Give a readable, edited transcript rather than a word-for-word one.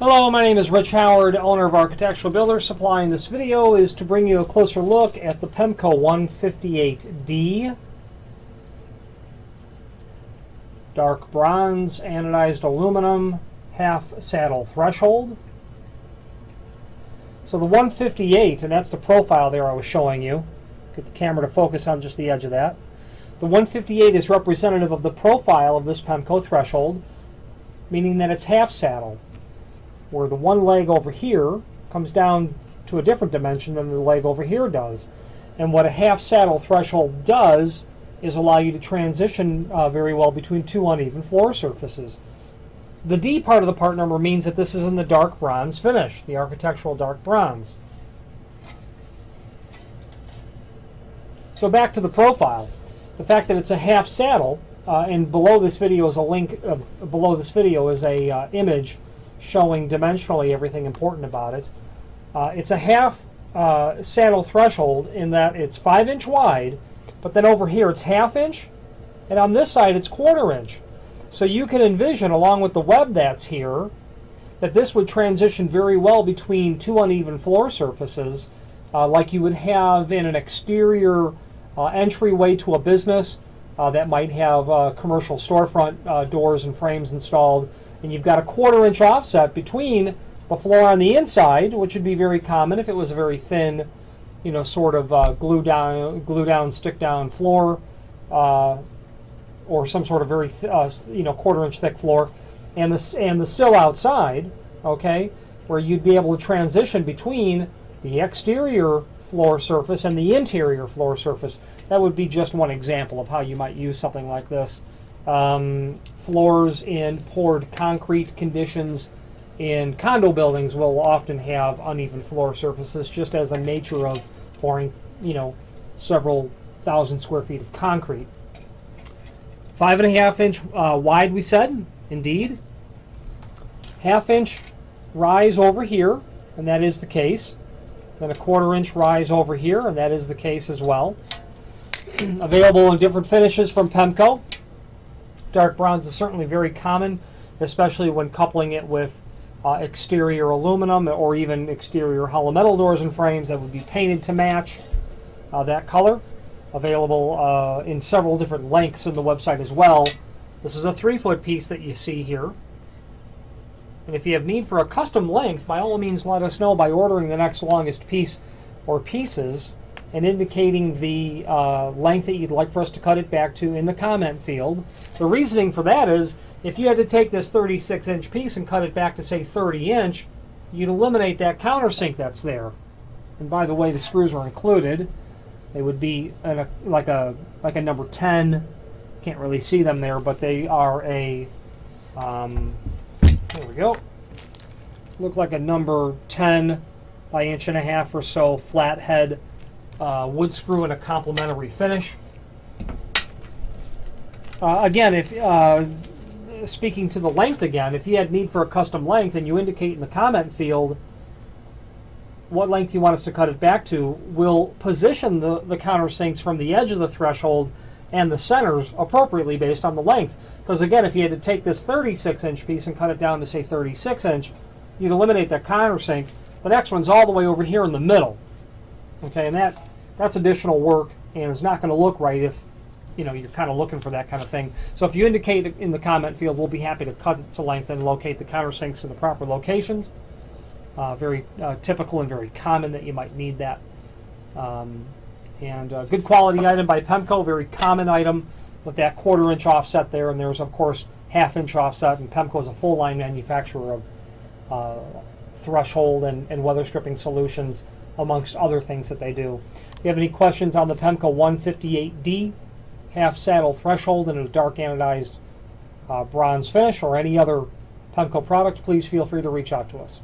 Hello, my name is Rich Howard, owner of Architectural Builders Supply, and this video is to bring you a closer look at the Pemko 158D. Dark bronze, anodized aluminum, half saddle threshold. So the 158, and that's the profile there I was showing you. Get the camera to focus on just the edge of that. The 158 is representative of the profile of this Pemko threshold, meaning that it's half saddle, where the one leg over here comes down to a different dimension than the leg over here does. And what a half saddle threshold does is allow you to transition very well between two uneven floor surfaces. The D part of the part number means that this is in the dark bronze finish, the architectural dark bronze. So back to the profile. The fact that it's a half saddle, and below this video is a link, below this video is a image showing dimensionally everything important about it. It's a half saddle threshold in that it's 5-inch wide, but then over here it's 1/2 inch, and on this side it's 1/4 inch. So you can envision, along with the web that's here, that this would transition very well between two uneven floor surfaces, like you would have in an exterior entryway to a business that might have commercial storefront doors and frames installed. And you've got a 1/4 inch offset between the floor on the inside, which would be very common if it was a very thin, sort of glue down, stick down floor, or some sort of very, 1/4 inch thick floor, and the sill outside, okay, where you'd be able to transition between the exterior floor surface and the interior floor surface. That would be just one example of how you might use something like this. Floors in poured concrete conditions in condo buildings will often have uneven floor surfaces, just as a nature of pouring, several thousand square feet of concrete. 5.5 inch wide, we said, indeed. 1/2 inch rise over here, and that is the case. Then a 1/4 inch rise over here, and that is the case as well. Available in different finishes from Pemko. Dark bronze is certainly very common, especially when coupling it with exterior aluminum or even exterior hollow metal doors and frames that would be painted to match that color. Available in several different lengths in the website as well. This is a 3-foot piece that you see here. And if you have need for a custom length, by all means let us know by ordering the next longest piece or pieces and indicating the length that you'd like for us to cut it back to in the comment field. The reasoning for that is, if you had to take this 36-inch piece and cut it back to, say, 30-inch, you'd eliminate that countersink that's there. And by the way, the screws are included. They would be like a number 10. Can't really see them there, but they are a, there we go. Look like a number 10 by 1.5 inches or so flathead wood screw in a complementary finish. Again, if speaking to the length again, if you had need for a custom length and you indicate in the comment field what length you want us to cut it back to, we'll position the countersinks from the edge of the threshold and the centers appropriately based on the length. Because again, if you had to take this 36-inch piece and cut it down to, say, 36-inch, you'd eliminate that countersink. The next one's all the way over here in the middle. Okay, and that's additional work, and it's not going to look right if you're kind of looking for that kind of thing. So if you indicate in the comment field, we'll be happy to cut it to length and locate the countersinks in the proper locations. Very typical and very common that you might need that. And good quality item by Pemko, very common item with that 1/4 inch offset there, and there's of course 1/2 inch offset, and Pemko is a full line manufacturer of threshold and weather stripping solutions, amongst other things that they do. If you have any questions on the Pemko 158D, half saddle threshold in a dark anodized bronze finish, or any other Pemko product, please feel free to reach out to us.